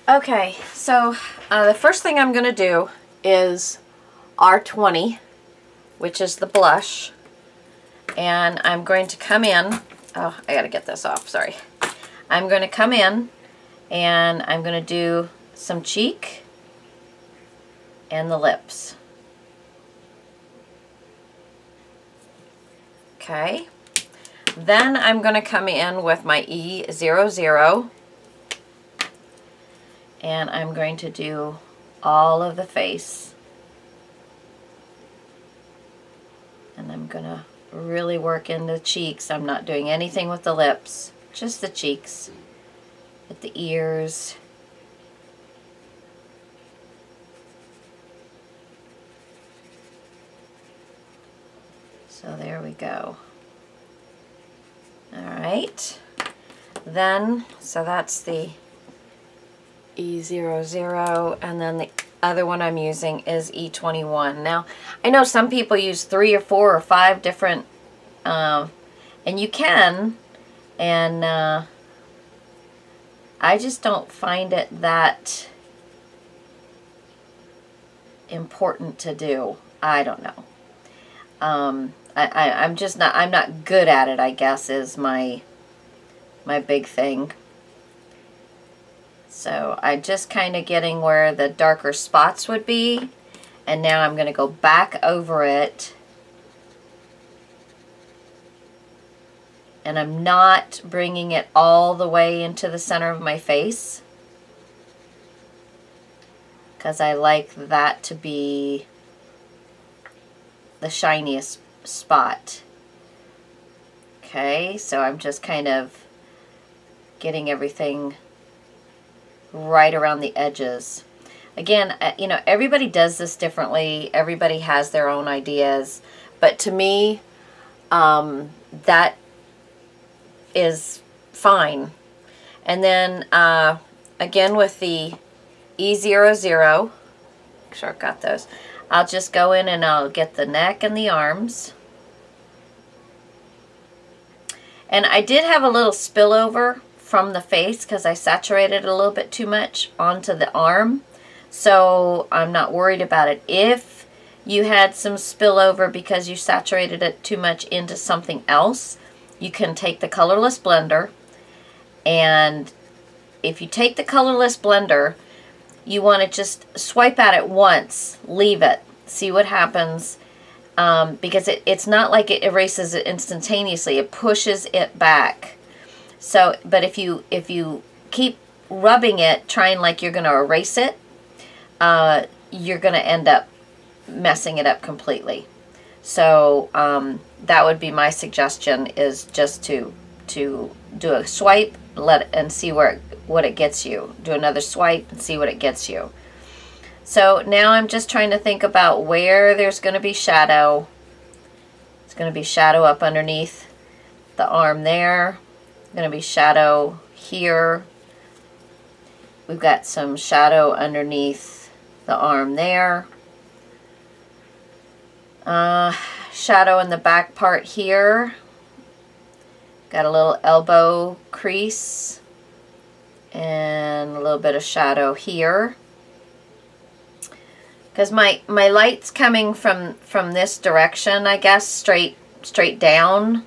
Okay, so the first thing I'm going to do is R20, which is the blush. And I'm going to come in, oh, I got to get this off, sorry. I'm going to come in and I'm going to do some cheek and the lips. Okay. Then I'm going to come in with my E00 and I'm going to do all of the face. And I'm going to really work in the cheeks. I'm not doing anything with the lips, just the cheeks, with the ears. So there we go. All right. Then, so that's the E00, and then the other one I'm using is E21. Now, I know some people use 3 or 4 or 5 different, and you can, and I just don't find it that important to do. I don't know. I'm just not, I'm not good at it, I guess, is my big thing. So I'm just kind of getting where the darker spots would be, and now I'm going to go back over it, and I'm not bringing it all the way into the center of my face because I like that to be the shiniest spot. Okay, so I'm just kind of getting everything right around the edges. Again, you know, everybody does this differently. Everybody has their own ideas. But to me, that is fine. And then, again, with the E00, make sure I've got those, I'll just go in and I'll get the neck and the arms. And I did have a little spillover from the face because I saturated a little bit too much onto the arm. So I'm not worried about it. If you had some spillover because you saturated it too much into something else, you can take the colorless blender, and if you take the colorless blender, you want to just swipe at it once, leave it, see what happens, because it's not like it erases it instantaneously. It pushes it back. So, but if you keep rubbing it, trying like you're going to erase it, you're going to end up messing it up completely. So that would be my suggestion, is just to do a swipe, and see what it gets you. Do another swipe and see what it gets you. So now I'm just trying to think about where there's going to be shadow. It's going to be shadow up underneath the arm there. Going to be shadow here. We've got some shadow underneath the arm there. Shadow in the back part here. Got a little elbow crease and a little bit of shadow here. Because my light's coming from this direction, I guess, straight down.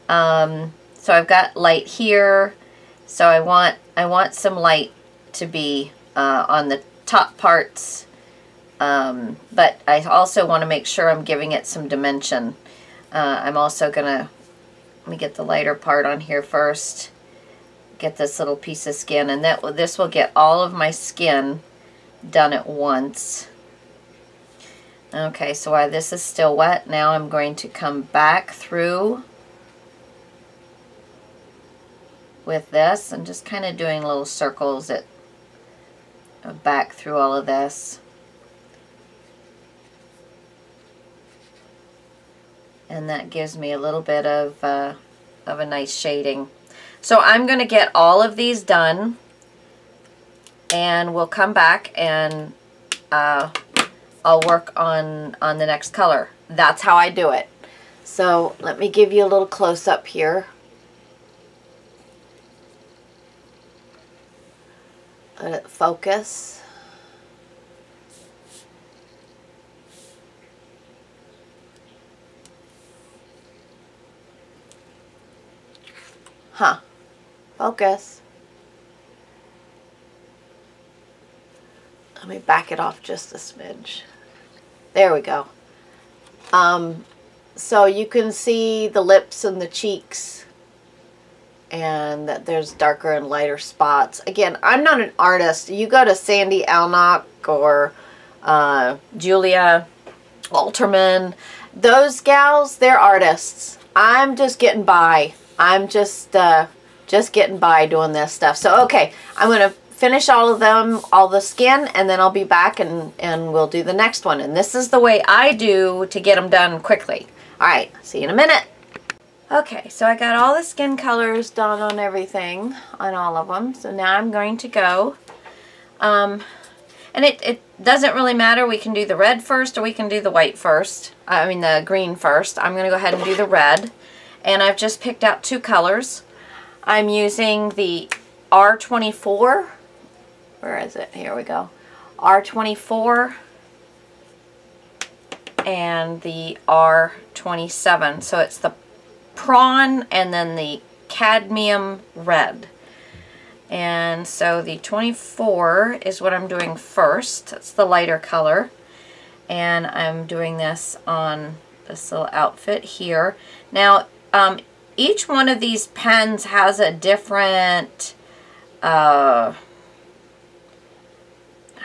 So I've got light here. So I want some light to be on the top parts. But I also want to make sure I'm giving it some dimension. I'm also gonna, let me get the lighter part on here first. Get this little piece of skin, and this will get all of my skin done at once. Okay, so while this is still wet, now I'm going to come back through with this and just kind of doing little circles back through all of this. And that gives me a little bit of a nice shading. So I'm going to get all of these done, and we'll come back and I'll work on the next color. That's how I do it. So let me give you a little close-up here. Let it focus. Huh. Focus. Let me back it off just a smidge. There we go. So you can see the lips and the cheeks, and that there's darker and lighter spots. Again, I'm not an artist. You go to Sandy Alnock or Julia Alterman. Those gals, they're artists. I'm just getting by. I'm just getting by doing this stuff. So, okay, I'm going to finish all of them, all the skin, and then I'll be back and we'll do the next one. And this is the way I do to get them done quickly. All right, see you in a minute. Okay, so I got all the skin colors done on everything, on all of them. So now I'm going to go, and it doesn't really matter. We can do the red first or we can do the white first. I mean the green first. I'm going to go ahead and do the red. And I've just picked out 2 colors. I'm using the R24. Where is it? Here we go. R24 and the R27. So it's the prawn and then the cadmium red. And so the 24 is what I'm doing first. That's the lighter color. And I'm doing this on this little outfit here. Now, each one of these pens has a different, I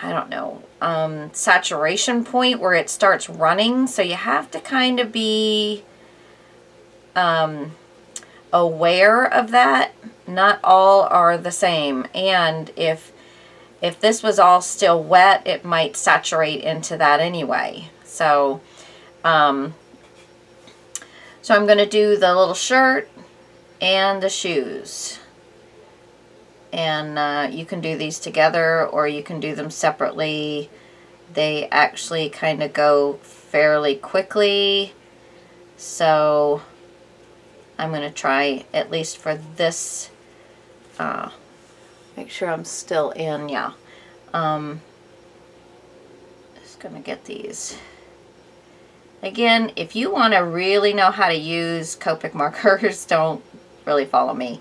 don't know, saturation point where it starts running. So you have to kind of be aware of that. Not all are the same. And if this was all still wet, it might saturate into that anyway. So, so I'm going to do the little shirt and the shoes. And you can do these together or you can do them separately. They actually kind of go fairly quickly. So I'm going to try, at least for this, make sure I'm still in, yeah. Just going to get these. Again, if you want to really know how to use Copic markers, don't really follow me.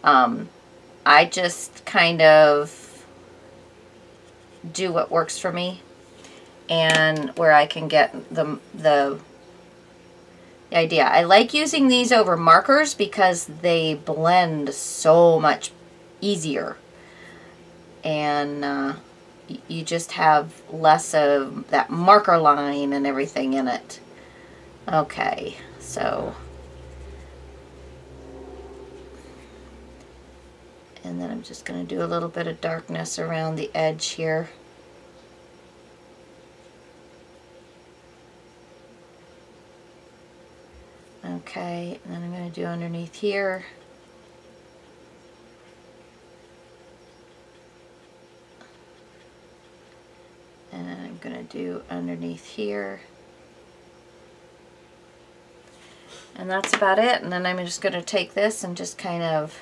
I just kind of do what works for me and where I can get the idea. I like using these over markers because they blend so much easier. And you just have less of that marker line and everything in it. Okay, so, and then I'm just going to do a little bit of darkness around the edge here. Okay, and then I'm going to do underneath here. And then I'm going to do underneath here. And that's about it. And then I'm just going to take this and just kind of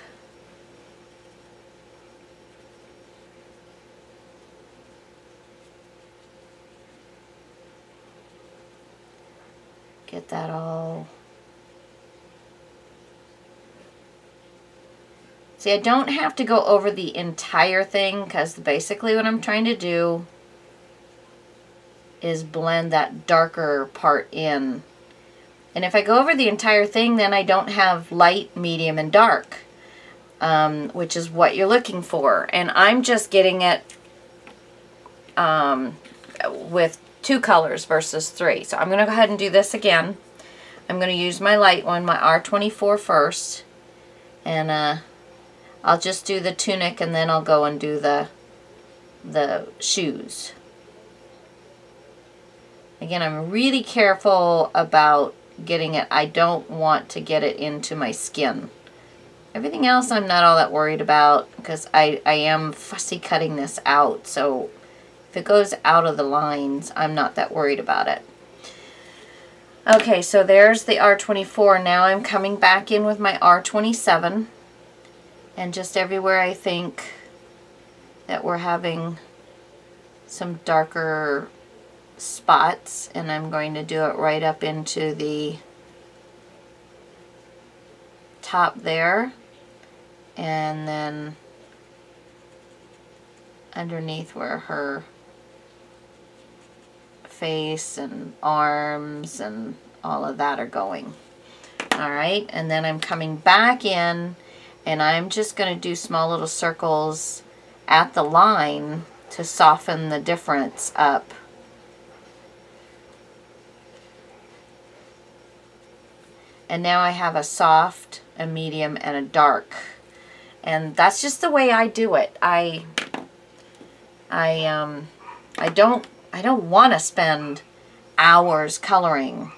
get that all. See, I don't have to go over the entire thing because basically what I'm trying to do is blend that darker part in. And if I go over the entire thing, then I don't have light, medium, and dark, which is what you're looking for. And I'm just getting it with 2 colors versus 3. So I'm going to go ahead and do this again. I'm going to use my light one, my R24 first. And I'll just do the tunic and then I'll go and do the shoes. Again, I'm really careful about getting it. I don't want to get it into my skin. Everything else I'm not all that worried about because I am fussy cutting this out. So if it goes out of the lines, I'm not that worried about it. Okay, so there's the R24. Now I'm coming back in with my R27. And just everywhere I think that we're having some darker spots, and I'm going to do it right up into the top there, and then underneath where her face and arms and all of that are going. Alright, and then I'm coming back in, and I'm just going to do small little circles at the line to soften the difference up. And now I have a soft, a medium, and a dark. And that's just the way I do it. I don't want to spend hours coloring.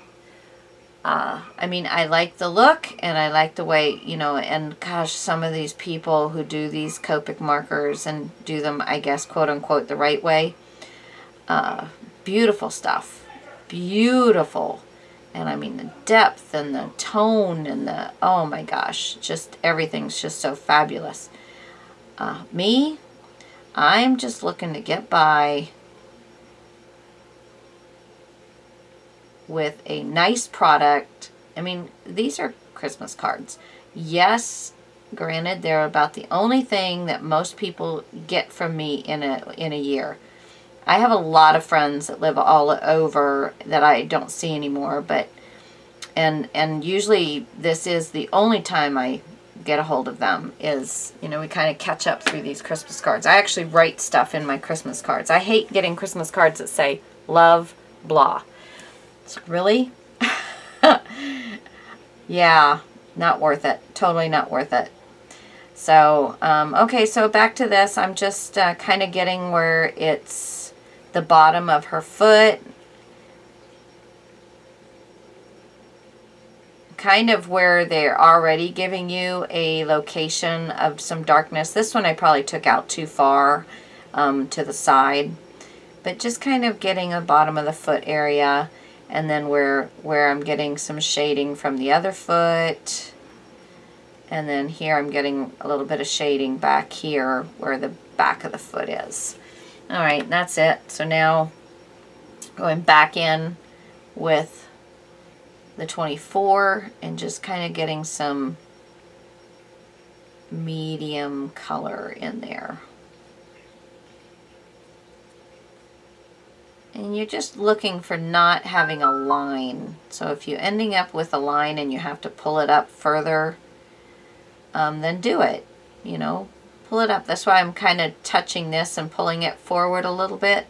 I mean, I like the look, and I like the way, you know, and gosh, some of these people who do these Copic markers and do them, I guess, quote unquote, the right way. Beautiful stuff. Beautiful. And I mean, the depth and the tone and the, oh my gosh, just everything's just so fabulous. Me, I'm just looking to get by with a nice product. I mean, these are Christmas cards. Yes, granted, they're about the only thing that most people get from me in a year. I have a lot of friends that live all over that I don't see anymore, but and usually this is the only time I get a hold of them is, you know, we kind of catch up through these Christmas cards. I actually write stuff in my Christmas cards. I hate getting Christmas cards that say love blah. It's really yeah, not worth it. Totally not worth it. So okay, so back to this. I'm just kind of getting where it's the bottom of her foot, kind of where they're already giving you a location of some darkness. This one I probably took out too far to the side, but just kind of getting the bottom of the foot area, and then where I'm getting some shading from the other foot, and then here I'm getting a little bit of shading back here where the back of the foot is. Alright, that's it. So now going back in with the 24 and just kind of getting some medium color in there. And you're just looking for not having a line. So if you're ending up with a line and you have to pull it up further, then do it. You know, pull it up. That's why I'm kind of touching this and pulling it forward a little bit.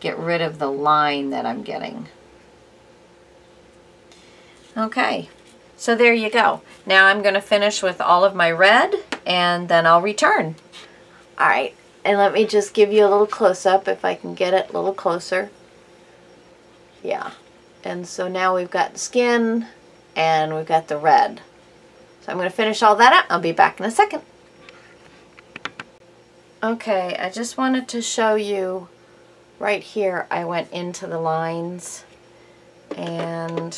Get rid of the line that I'm getting. Okay, so there you go. Now I'm going to finish with all of my red, and then I'll return. Alright, and let me just give you a little close-up if I can get it a little closer. Yeah, and so now we've got the skin, and we've got the red. So I'm going to finish all that up. I'll be back in a second. Okay, I just wanted to show you right here. I went into the lines, and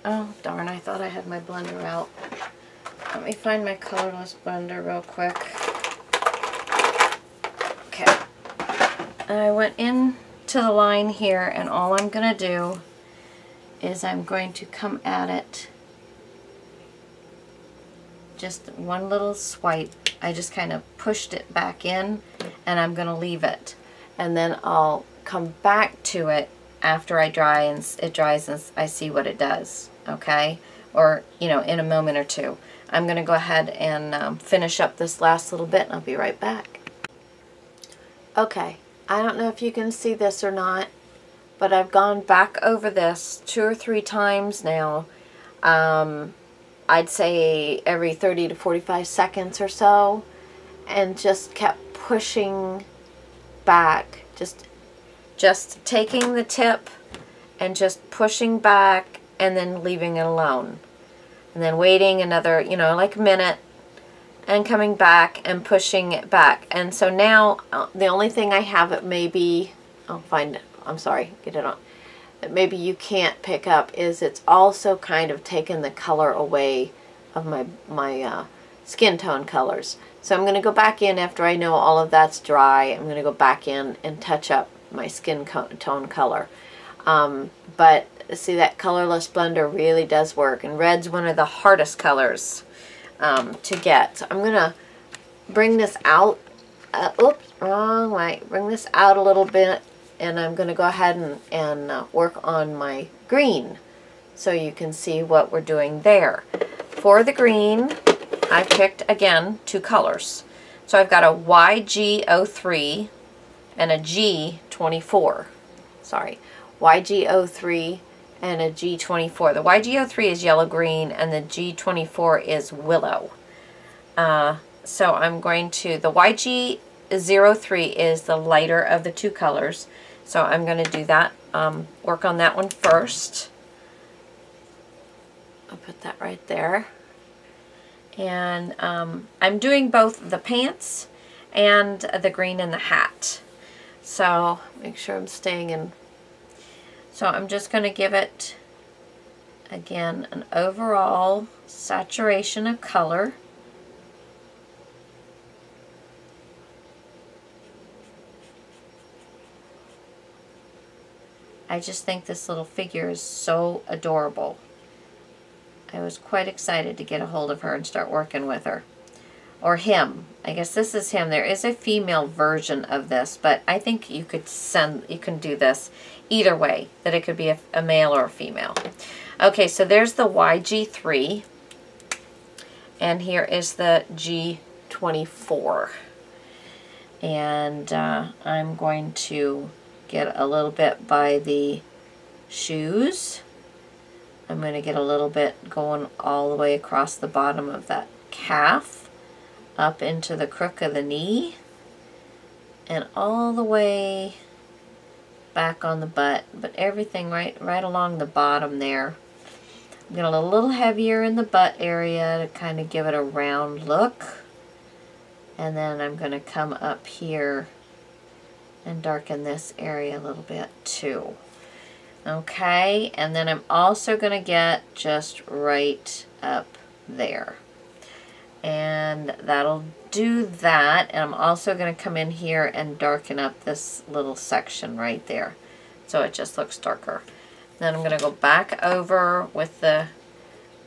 oh darn, I thought I had my blender out. Let me find my colorless blender real quick. Okay, I went into the line here, and all I'm going to do is I'm going to come at it just one little swipe. I just kind of pushed it back in, and I'm going to leave it, and then I'll come back to it after I dry and it dries and I see what it does. Okay, or you know, in a moment or two. I'm going to go ahead and finish up this last little bit, and I'll be right back. Okay, I don't know if you can see this or not, but I've gone back over this 2 or 3 times now. I'd say every 30 to 45 seconds or so, and just kept pushing back, just taking the tip and just pushing back and then leaving it alone, and then waiting another, you know, like a minute, and coming back and pushing it back. And so now the only thing I have, it may be, I'll find it, I'm sorry, get it on, that maybe you can't pick up, is it's also kind of taken the color away of my skin tone colors. So I'm going to go back in after I know all of that's dry. I'm going to go back in and touch up my skin tone color. But see, that colorless blender really does work. And red's one of the hardest colors to get. So I'm going to bring this out. Oops, wrong way. Bring this out a little bit. And I'm going to go ahead and work on my green so you can see what we're doing there. For the green, I picked, again, 2 colors. So I've got a YG03 and a G24. Sorry, YG03 and a G24. The YG03 is yellow-green and the G24 is willow. So I'm going to, the YG03 is the lighter of the 2 colors. So I'm going to do that, work on that one first. I'll put that right there. And I'm doing both the pants and the green in the hat. So make sure I'm staying in. So I'm just going to give it, again, an overall saturation of color. I just think this little figure is so adorable. I was quite excited to get a hold of her and start working with her. Or him. I guess this is him. There is a female version of this, but I think you can do this either way, that it could be a male or a female. Okay, so there's the YG3, and here is the G24. And I'm going to get a little bit by the shoes. I'm going to get a little bit going all the way across the bottom of that calf, up into the crook of the knee, and all the way back on the butt, but everything right along the bottom there. I'm getting a little heavier in the butt area to kind of give it a round look. And then I'm going to come up here and darken this area a little bit too. Okay, and then I'm also going to get just right up there. And that'll do that. And I'm also going to come in here and darken up this little section right there, so it just looks darker. Then I'm going to go back over with the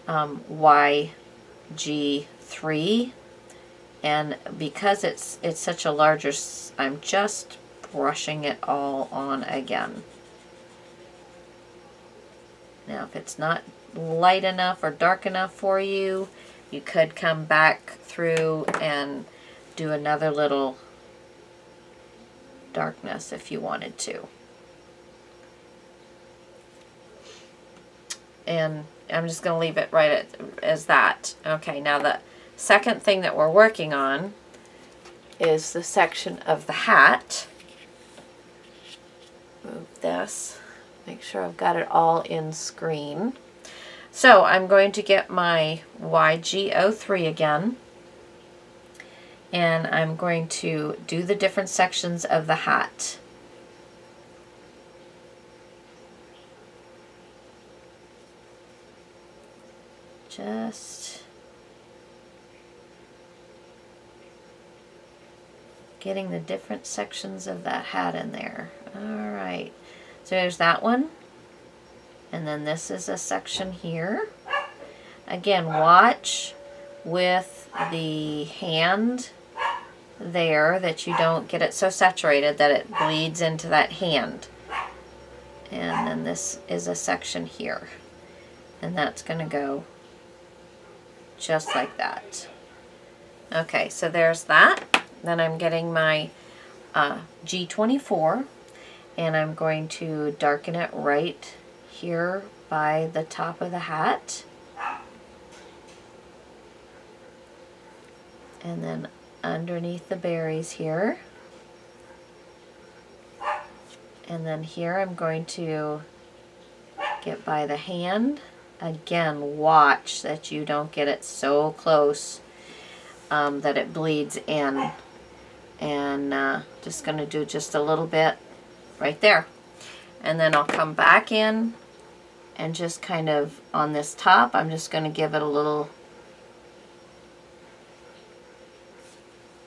YG3, and because it's such a larger, I'm just brushing it all on again. Now, if it's not light enough or dark enough for you, you could come back through and do another little darkness if you wanted to. And I'm just going to leave it right as that. Okay, now the second thing that we're working on is the section of the hat. Move this. Make sure I've got it all in screen. So I'm going to get my YG03 again, and I'm going to do the different sections of the hat. Just getting the different sections of that hat in there. All right. So there's that one, and then this is a section here. Again, watch with the hand there that you don't get it so saturated that it bleeds into that hand. And then this is a section here, and that's going to go just like that. Okay, so there's that. Then I'm getting my G24. And I'm going to darken it right here by the top of the hat. And then underneath the berries here. And then here I'm going to get by the hand. Again, watch that you don't get it so close that it bleeds in. And just going to do just a little bit right there. And then I'll come back in and just kind of on this top, I'm just going to give it a little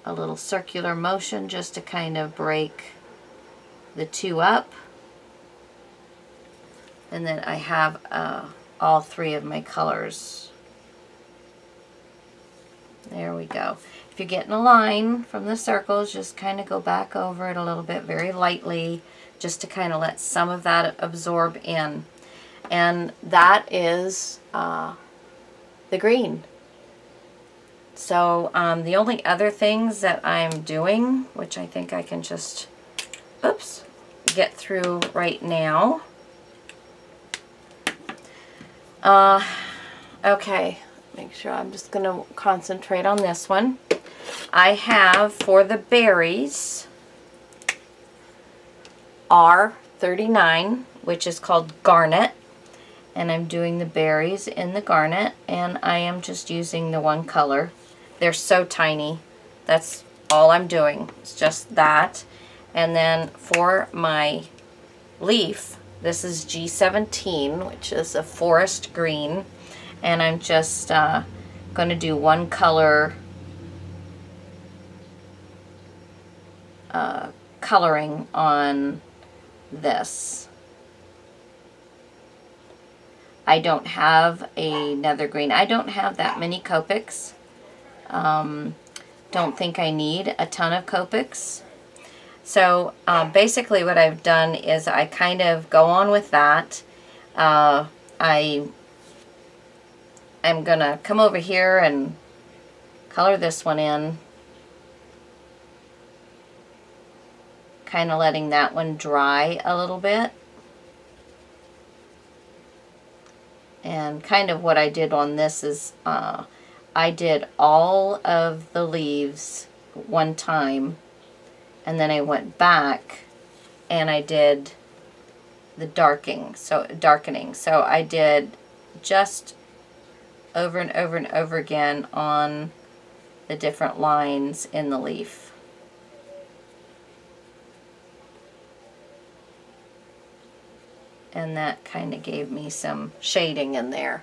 a little circular motion just to kind of break the two up. And then I have all three of my colors. There we go. If you're getting a line from the circles, just kind of go back over it a little bit very lightly, just to kind of let some of that absorb in. And that is the green. So the only other things that I'm doing, which I think I can just, oops, get through right now. Okay, make sure I'm just going to concentrate on this one. I have, for the berries, R39, which is called garnet. And I'm doing the berries in the garnet, and I am just using the one color. They're so tiny. That's all I'm doing. It's just that. And then for my leaf, this is G17, which is a forest green. And I'm just going to do one color coloring on this. I don't have another green. I don't have that many Copics. Don't think I need a ton of Copics. So basically what I've done is I kind of go on with that. I'm going to come over here and color this one in. Kind of letting that one dry a little bit. And kind of what I did on this is I did all of the leaves one time, and then I went back and I did the darkening. So I did just over and over and over again on the different lines in the leaf. And that kind of gave me some shading in there.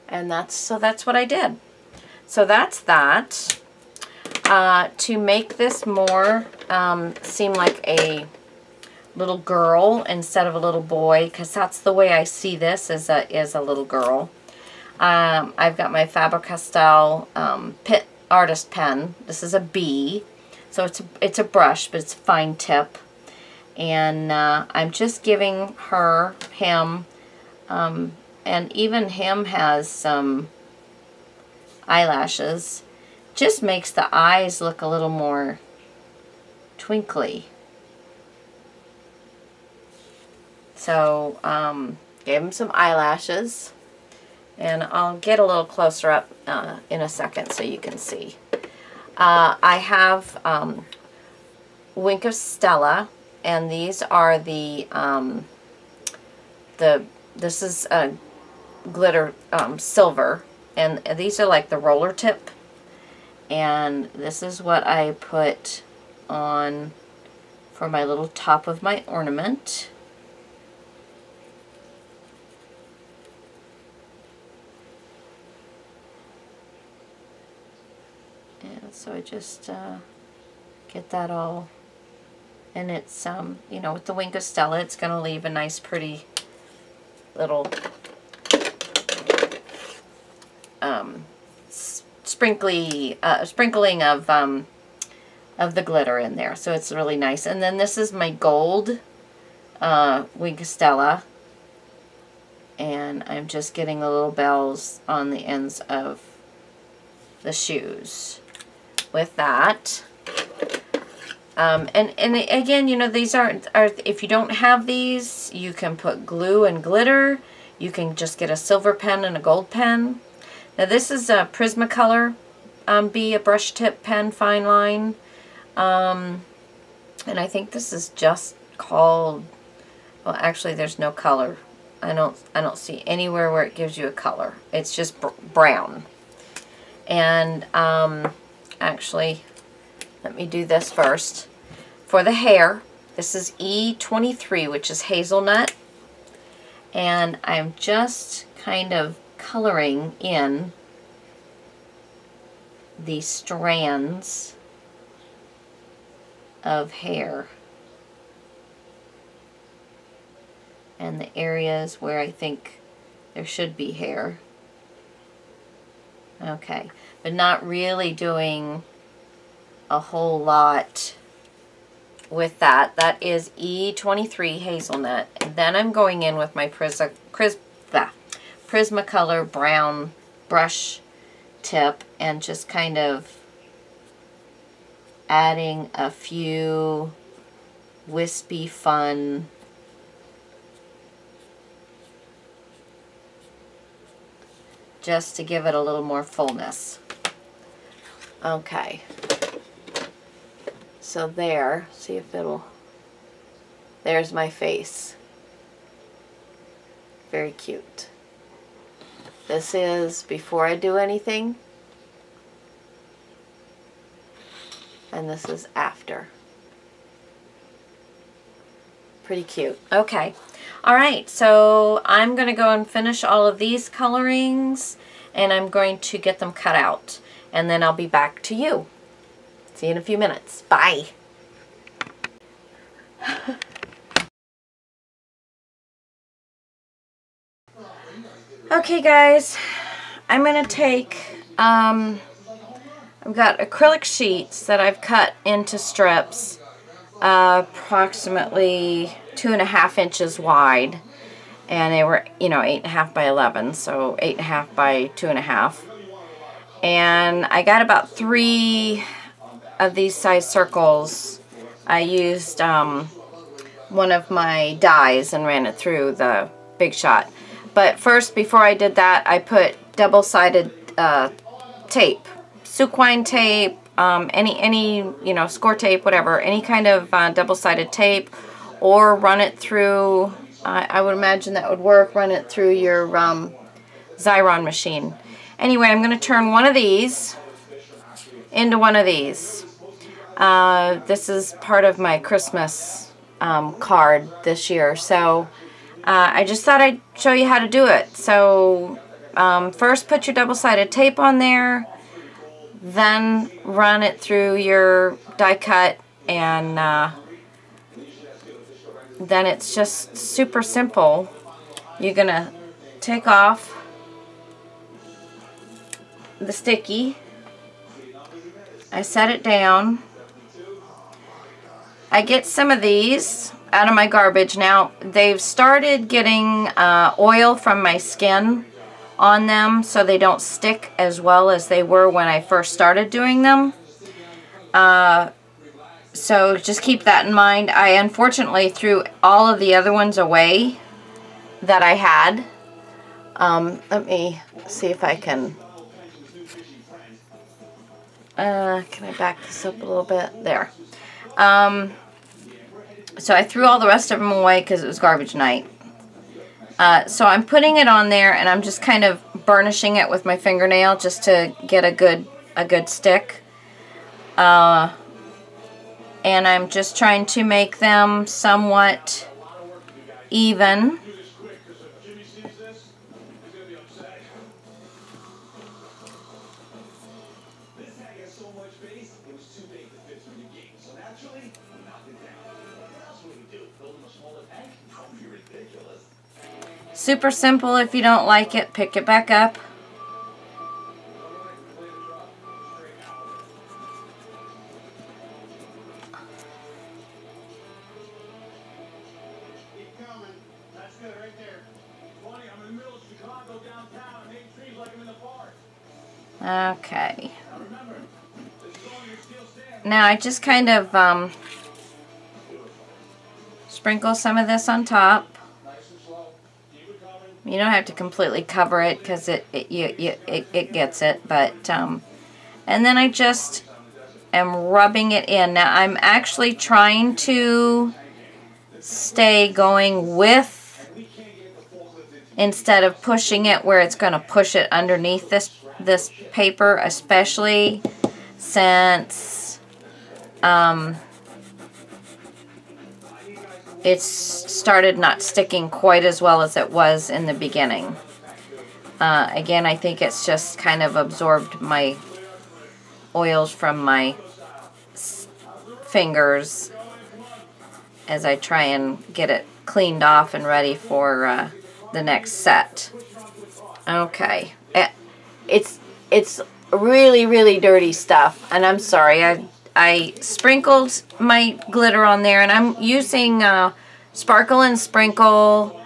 And that's what I did. So that's that. To make this more seem like a little girl instead of a little boy, because that's the way I see this as a little girl. I've got my Faber-Castell Pitt Artist Pen. This is a B, so it's a brush, but it's a fine tip. And I'm just giving him, and even him has some eyelashes. Just makes the eyes look a little more twinkly. So gave him some eyelashes, and I'll get a little closer up in a second so you can see. I have Wink of Stella. And these are this is a glitter silver, and these are like the roller tip, and this is what I put on for my little top of my ornament. And so I just get that all. And it's, you know, with the Wink of Stella, it's going to leave a nice, pretty little sprinkling of the glitter in there. So it's really nice. And then this is my gold Wink of Stella. And I'm just getting the little bells on the ends of the shoes with that. And again, you know, these are if you don't have these, you can put glue and glitter. You can just get a silver pen and a gold pen. Now this is a Prismacolor B, a brush tip pen, fine line. And I think this is just called, well, actually there's no color. I don't see anywhere where it gives you a color. It's just brown. And actually, let me do this first. For the hair, this is E23, which is hazelnut. And I'm just kind of coloring in these strands of hair. And the areas where I think there should be hair. Okay, but not really doing a whole lot with that. That is E23 Hazelnut. And then I'm going in with my Prismacolor brown brush tip and just kind of adding a few wispy fun just to give it a little more fullness. Okay. So there, see if it'll, there's my face. Very cute. This is before I do anything. And this is after. Pretty cute. Okay. Alright, so I'm going to go and finish all of these colorings and I'm going to get them cut out. And then I'll be back to you. See you in a few minutes. Bye. Okay guys, I'm going to take, I've got acrylic sheets that I've cut into strips, approximately 2.5 inches wide, and they were, you know, 8.5 by 11, so 8.5 by 2.5. And I got about 3 of these size circles. I used one of my dies and ran it through the Big Shot. But first, before I did that, I put double-sided tape, Suquine tape, any you know, score tape, whatever, any kind of double-sided tape, or run it through. I would imagine that would work. Run it through your Xyron machine. Anyway, I'm going to turn one of these into one of these. This is part of my Christmas card this year, so I just thought I'd show you how to do it. So first put your double-sided tape on there, then run it through your die cut, and then it's just super simple. You're going to take off the sticky. I set it down. I get some of these out of my garbage. Now, they've started getting oil from my skin on them, so they don't stick as well as they were when I first started doing them. So just keep that in mind. I unfortunately threw all of the other ones away that I had. Let me see if I can... can I back this up a little bit? There. So I threw all the rest of them away because it was garbage night. So I'm putting it on there and I'm just kind of burnishing it with my fingernail just to get a good stick. And I'm just trying to make them somewhat even. Super simple. If you don't like it, pick it back up. Okay. Now I just kind of sprinkle some of this on top. You don't have to completely cover it because it gets it, but and then I just am rubbing it in. Now I'm actually trying to stay going with instead of pushing it where it's going to push it underneath this paper, especially since it's started not sticking quite as well as it was in the beginning. Again, I think it's just kind of absorbed my oils from my fingers as I try and get it cleaned off and ready for the next set. Okay, it's really, really dirty stuff, and I'm sorry. I sprinkled my glitter on there, and I'm using Sparkle and Sprinkle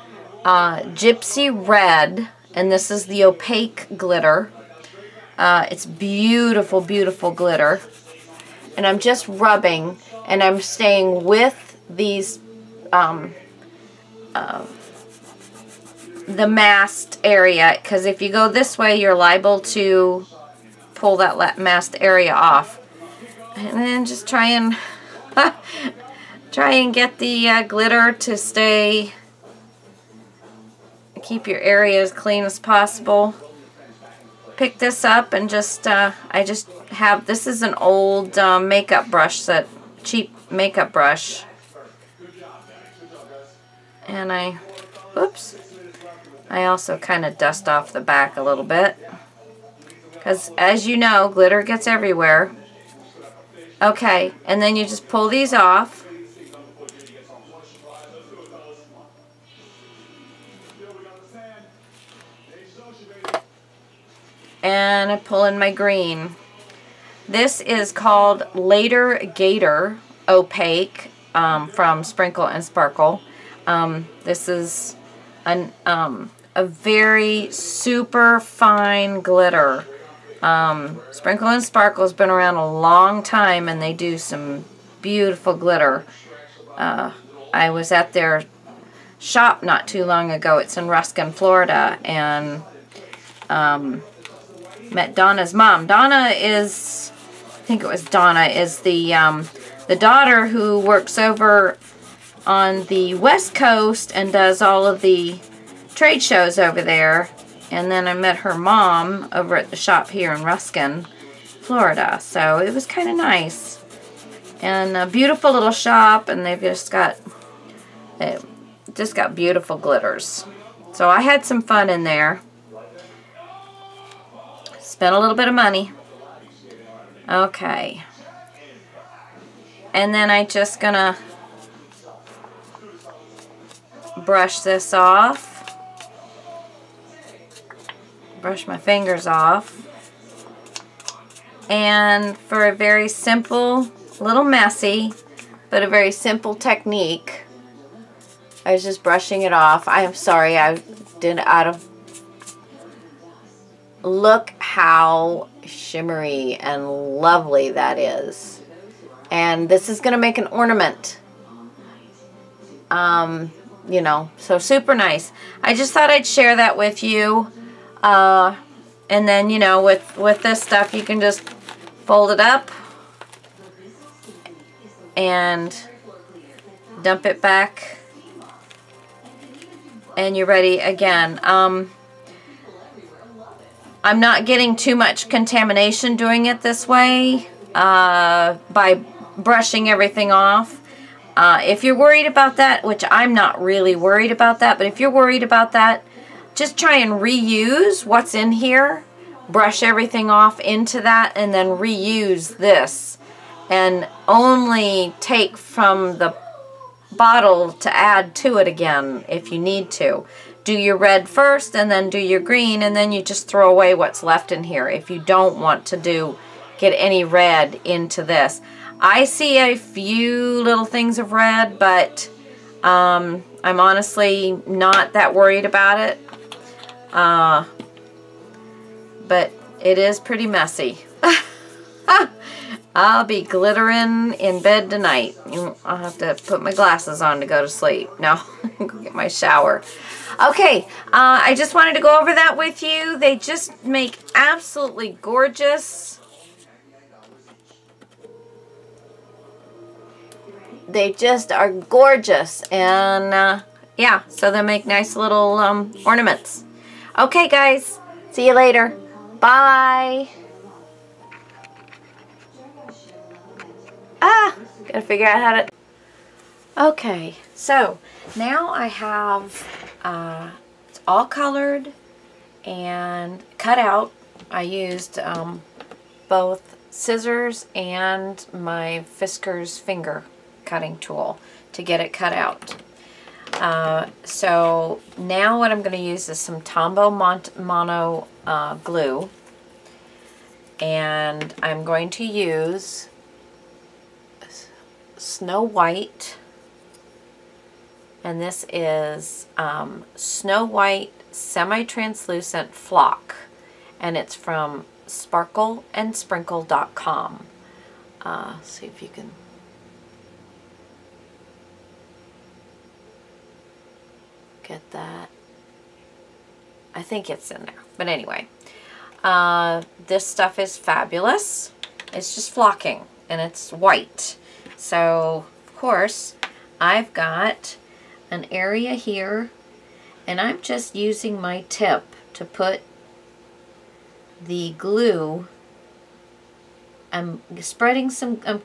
Gypsy Red, and this is the opaque glitter. It's beautiful, beautiful glitter, and I'm just rubbing, and I'm staying with these the masked area, because if you go this way, you're liable to pull that masked area off. And then just try and get the glitter to stay, keep your area as clean as possible. Pick this up and just I just have, this is an old makeup brush, that cheap makeup brush, and I also kind of dust off the back a little bit, because as you know, glitter gets everywhere. Okay, and then you just pull these off. And I pull in my green. This is called Later Gator Opaque from Sprinkle and Sparkle. This is a very super fine glitter. Sprinkle and Sparkle has been around a long time, and they do some beautiful glitter. I was at their shop not too long ago. It's in Ruskin, Florida, and met Donna's mom. Donna is, I think it was Donna, is the daughter who works over on the West Coast and does all of the trade shows over there. And then I met her mom over at the shop here in Ruskin, Florida. So it was kind of nice. And a beautiful little shop, and they've just got beautiful glitters. So I had some fun in there. Spent a little bit of money. Okay. And then I just gonna brush this off. Brush my fingers off, and for a very simple, little messy, but a very simple technique, I was just brushing it off. I am sorry, I did it out of, look how shimmery and lovely that is. And this is gonna make an ornament, you know, so super nice. I just thought I'd share that with you. And then, you know, with this stuff, you can just fold it up and dump it back, and you're ready again. I'm not getting too much contamination doing it this way, by brushing everything off. If you're worried about that, which I'm not really worried about that, but if you're worried about that, just try and reuse what's in here. Brush everything off into that, and then reuse this. And only take from the bottle to add to it again if you need to. Do your red first, and then do your green, and then you just throw away what's left in here if you don't want to get any red into this. I see a few little things of red, but I'm honestly not that worried about it. But it is pretty messy. I'll be glittering in bed tonight. I'll have to put my glasses on to go to sleep. No, go get my shower. Okay, I just wanted to go over that with you. They just make absolutely gorgeous. They just are gorgeous. And yeah, so they make nice little ornaments. Okay, guys. See you later. Bye. Gotta figure out how to... Okay, so now I have it's all colored and cut out. I used both scissors and my Fisker's finger cutting tool to get it cut out. So now what I'm going to use is some Tombow Mono glue, and I'm going to use Snow White, and this is Snow White Semi-Translucent Flock, and it's from sparkleandsprinkle.com. See if you can get that. I think it's in there, but anyway, this stuff is fabulous. It's just flocking, and it's white. So of course I've got an area here, and I'm just using my tip to put the glue. I'm spreading some, I'm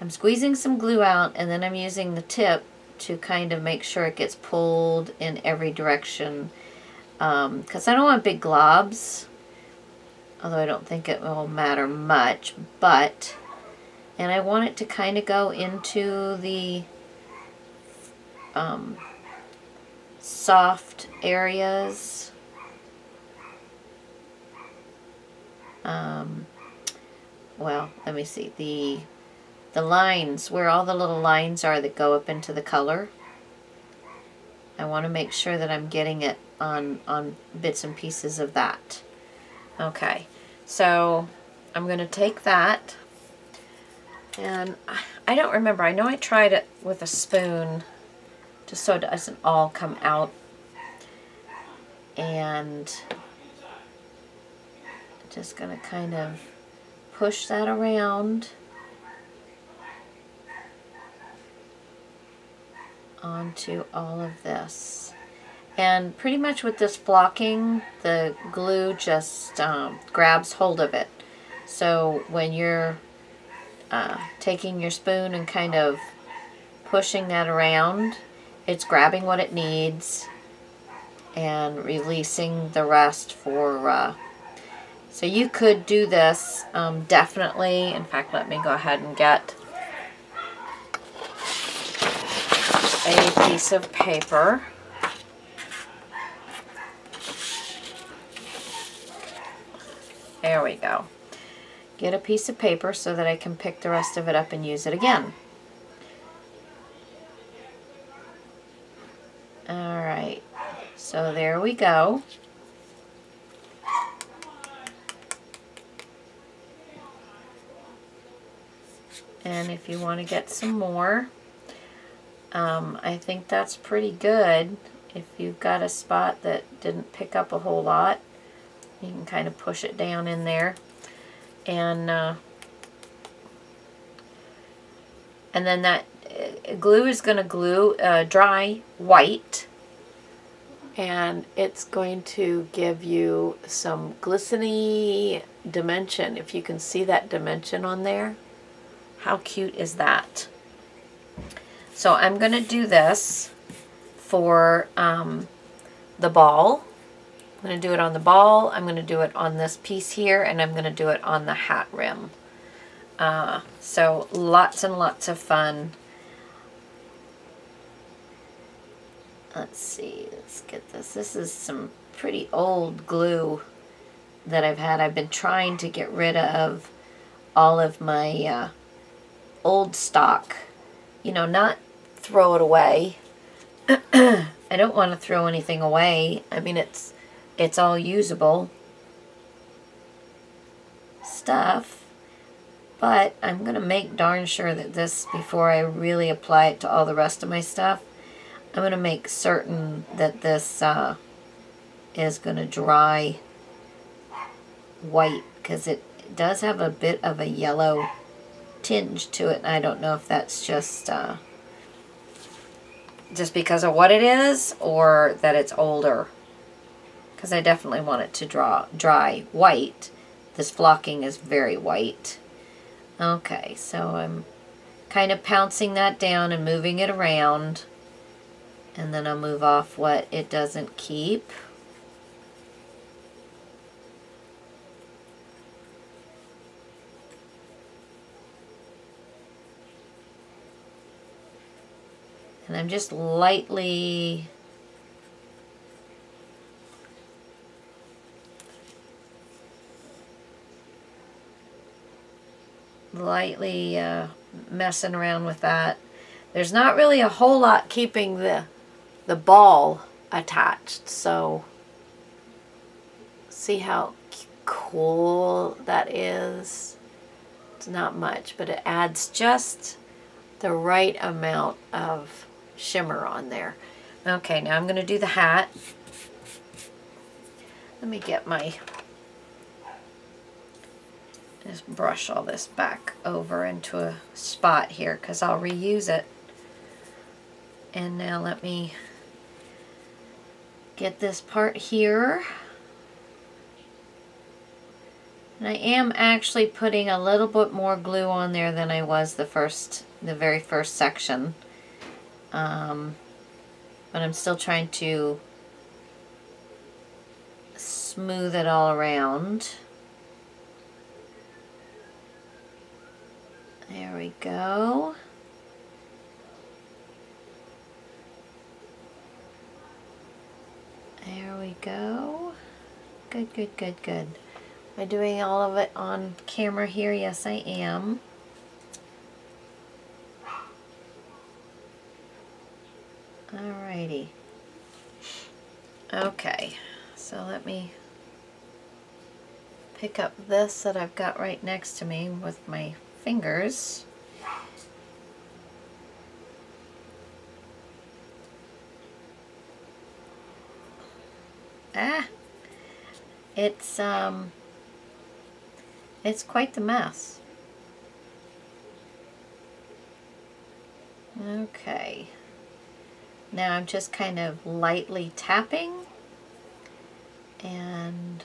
squeezing some glue out, and then I'm using the tip to kind of make sure it gets pulled in every direction, because I don't want big globs, although I don't think it will matter much, but, and I want it to kind of go into the soft areas. Well, let me see, the lines, where all the little lines are that go up into the color. I want to make sure that I'm getting it on bits and pieces of that. Okay, so I'm going to take that, and I don't remember, I know I tried it with a spoon just so it doesn't all come out, and just going to kind of push that around onto all of this. And pretty much with this flocking, the glue just grabs hold of it. So when you're taking your spoon and kind of pushing that around, it's grabbing what it needs and releasing the rest for so you could do this definitely. In fact, let me go ahead and get a piece of paper. There we go. Get a piece of paper so that I can pick the rest of it up and use it again. Alright, so there we go. And if you want to get some more, I think that's pretty good. If you've got a spot that didn't pick up a whole lot, you can kind of push it down in there. And then that glue is going to dry white, and it's going to give you some glistening dimension. If you can see that dimension on there. How cute is that? So I'm going to do this for the ball. I'm going to do it on the ball, I'm going to do it on this piece here, and I'm going to do it on the hat rim. So lots and lots of fun. Let's see, let's get this. This is some pretty old glue that I've had. I've been trying to get rid of all of my old stock, you know, not throw it away. I don't want to throw anything away. I mean, it's all usable stuff, but I'm going to make darn sure that this, before I really apply it to all the rest of my stuff, I'm going to make certain that this is going to dry white, because it does have a bit of a yellow tinge to it, and I don't know if that's just because of what it is, or that it's older, because I definitely want it to dry white. This flocking is very white. Okay, so I'm kind of pouncing that down and moving it around, and then I'll move off what it doesn't keep. And I'm just lightly messing around with that. There's not really a whole lot keeping the ball attached, so see how cool that is. It's not much, but it adds just the right amount of shimmer on there. Okay, now I'm going to do the hat. Let me get my, just brush all this back over into a spot here because I'll reuse it. And now let me get this part here. And I am actually putting a little bit more glue on there than I was the very first section. But I'm still trying to smooth it all around. There we go. There we go. Good, good, good, good. Am I doing all of it on camera here? Yes, I am. Alrighty. Okay, so let me pick up this that I've got right next to me with my fingers. It's quite the mess. Okay. Now I'm just kind of lightly tapping and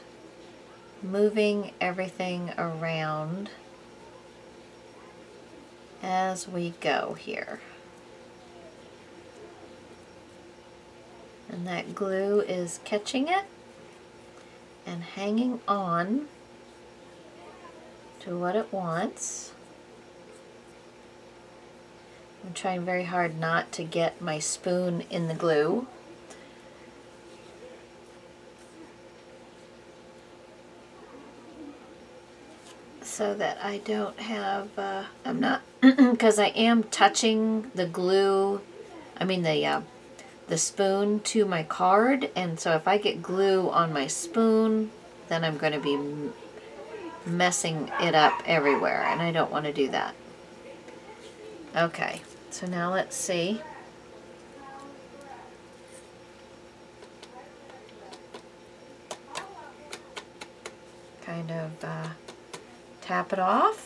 moving everything around as we go here. And that glue is catching it and hanging on to what it wants. I'm trying very hard not to get my spoon in the glue. So that I don't have, I'm not, because I am touching the glue, I mean the spoon to my card, and so if I get glue on my spoon, then I'm going to be messing it up everywhere, and I don't want to do that. Okay, so now let's see. Kind of tap it off.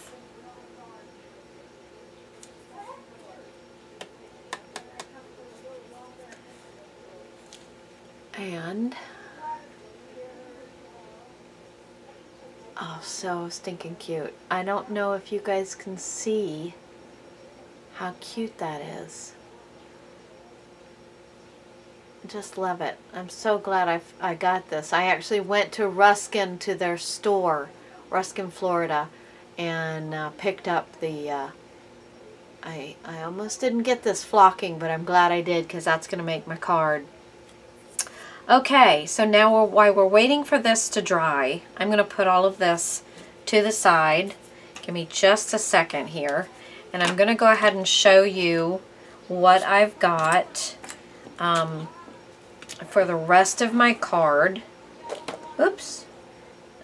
And oh, so stinking cute. I don't know if you guys can see how cute that is. Just love it. I'm so glad I got this. I actually went to Ruskin, to their store, Ruskin, Florida, and picked up the I almost didn't get this flocking, but I'm glad I did, because that's going to make my card. Okay, so now while we're waiting for this to dry, I'm going to put all of this to the side. Give me just a second here. And I'm going to go ahead and show you what I've got for the rest of my card. Oops.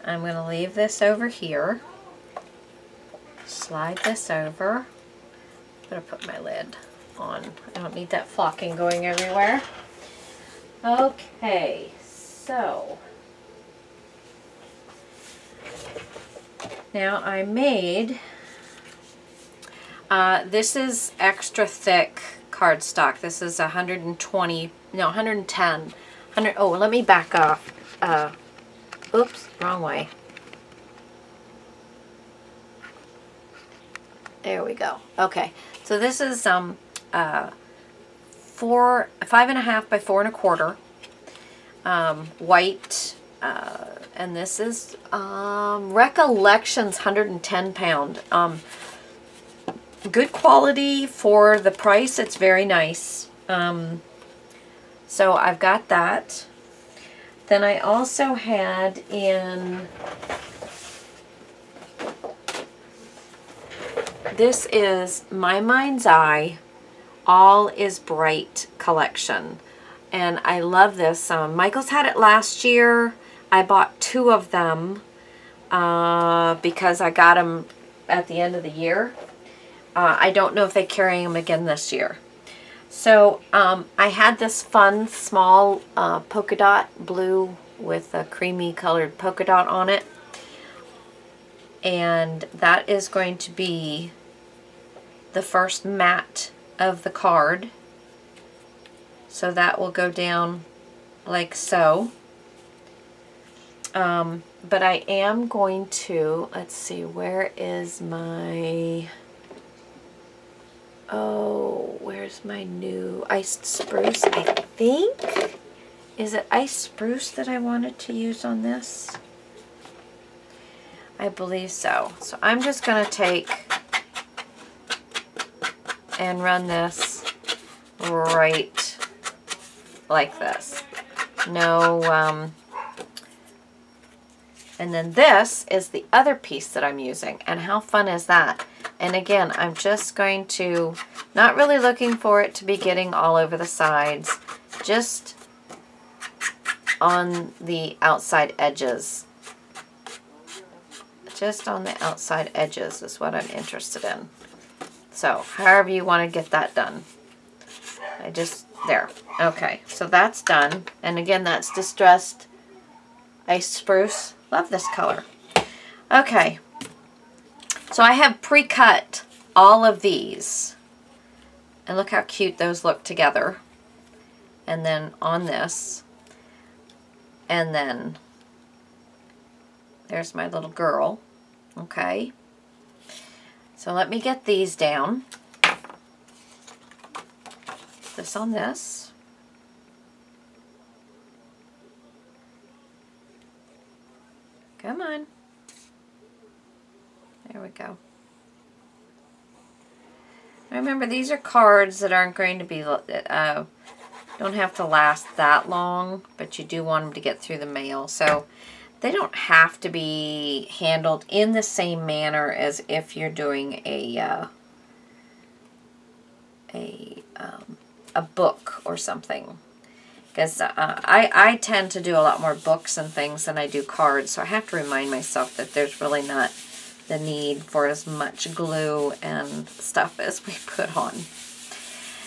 I'm going to leave this over here. Slide this over. I'm going to put my lid on. I don't need that flocking going everywhere. Okay, so now I made, this is extra thick cardstock. This is 120, no, 110. 100, oh, let me back off. Oops, wrong way. There we go. Okay, so this is 5.5 by 4 1/4 white, and this is Recollections 110 pound. Good quality for the price. It's very nice. So I've got that. Then I also had in, this is My Mind's Eye All Is Bright collection. And I love this. Michael's had it last year. I bought 2 of them because I got them at the end of the year. I don't know if they carry them again this year. So I had this fun small polka dot blue with a creamy colored polka dot on it. And that is going to be the first mat of the card. So that will go down like so. But I am going to, let's see, where is my, oh, where's my new iced spruce? I think, is it iced spruce that I wanted to use on this? I believe so. So I'm just going to take and run this right like this. No, and then this is the other piece that I'm using. And how fun is that? And again, I'm just going to, not really looking for it to be getting all over the sides, just on the outside edges. Just on the outside edges is what I'm interested in. So, however you want to get that done. I just, there. Okay, so that's done. And again, that's Distressed Iced Spruce. Love this color. Okay, so I have pre-cut all of these. And look how cute those look together. And then on this. And then there's my little girl. Okay. So let me get these down. This on this. Come on. There we go. Remember, these are cards that aren't going to be, don't have to last that long, but you do want them to get through the mail. So they don't have to be handled in the same manner as if you're doing a book or something. Because I tend to do a lot more books and things than I do cards, so I have to remind myself that there's really not the need for as much glue and stuff as we put on.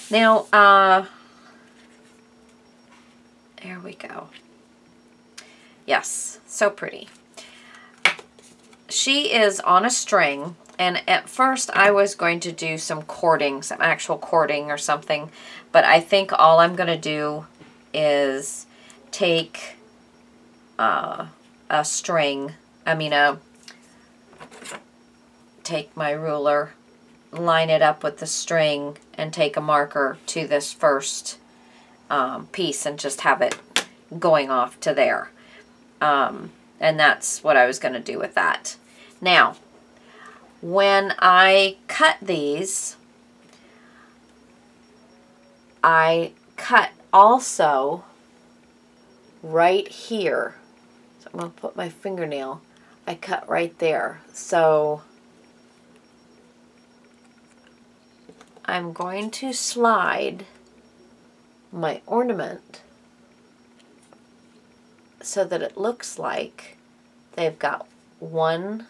Now, there we go. Yes, so pretty. She is on a string, and at first I was going to do some cording, some actual cording or something, but I think all I'm going to do is take a string, take my ruler, line it up with the string, and take a marker to this first piece and just have it going off to there. And that's what I was going to do with that. Now, when I cut these, I cut also right here. So I'm going to put my fingernail. I cut right there. So I'm going to slide my ornament so that it looks like they've got one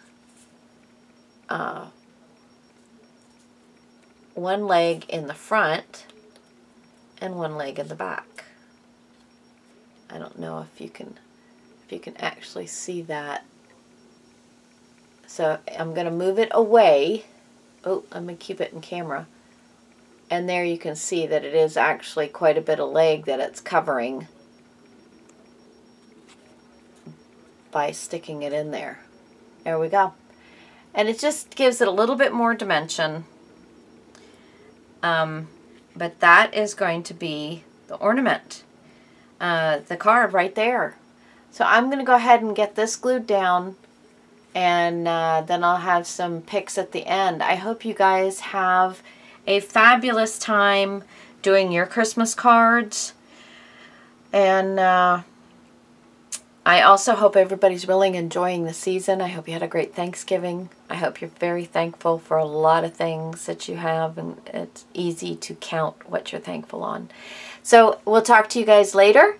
leg in the front and one leg in the back. I don't know if you can actually see that. So I'm going to move it away. Oh, I'm going to keep it in camera. And there you can see that it is actually quite a bit of leg that it's covering by sticking it in there. There we go. And it just gives it a little bit more dimension. But that is going to be the ornament, the card right there. So I'm going to go ahead and get this glued down, and then I'll have some pics at the end. I hope you guys have a fabulous time doing your Christmas cards. And I also hope everybody's really enjoying the season. I hope you had a great Thanksgiving. I hope you're very thankful for a lot of things that you have, and it's easy to count what you're thankful on. So we'll talk to you guys later,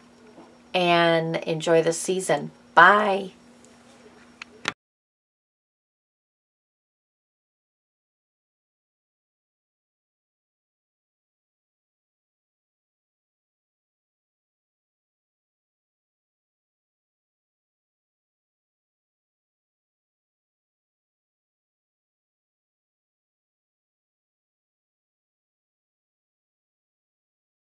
and enjoy the season. Bye.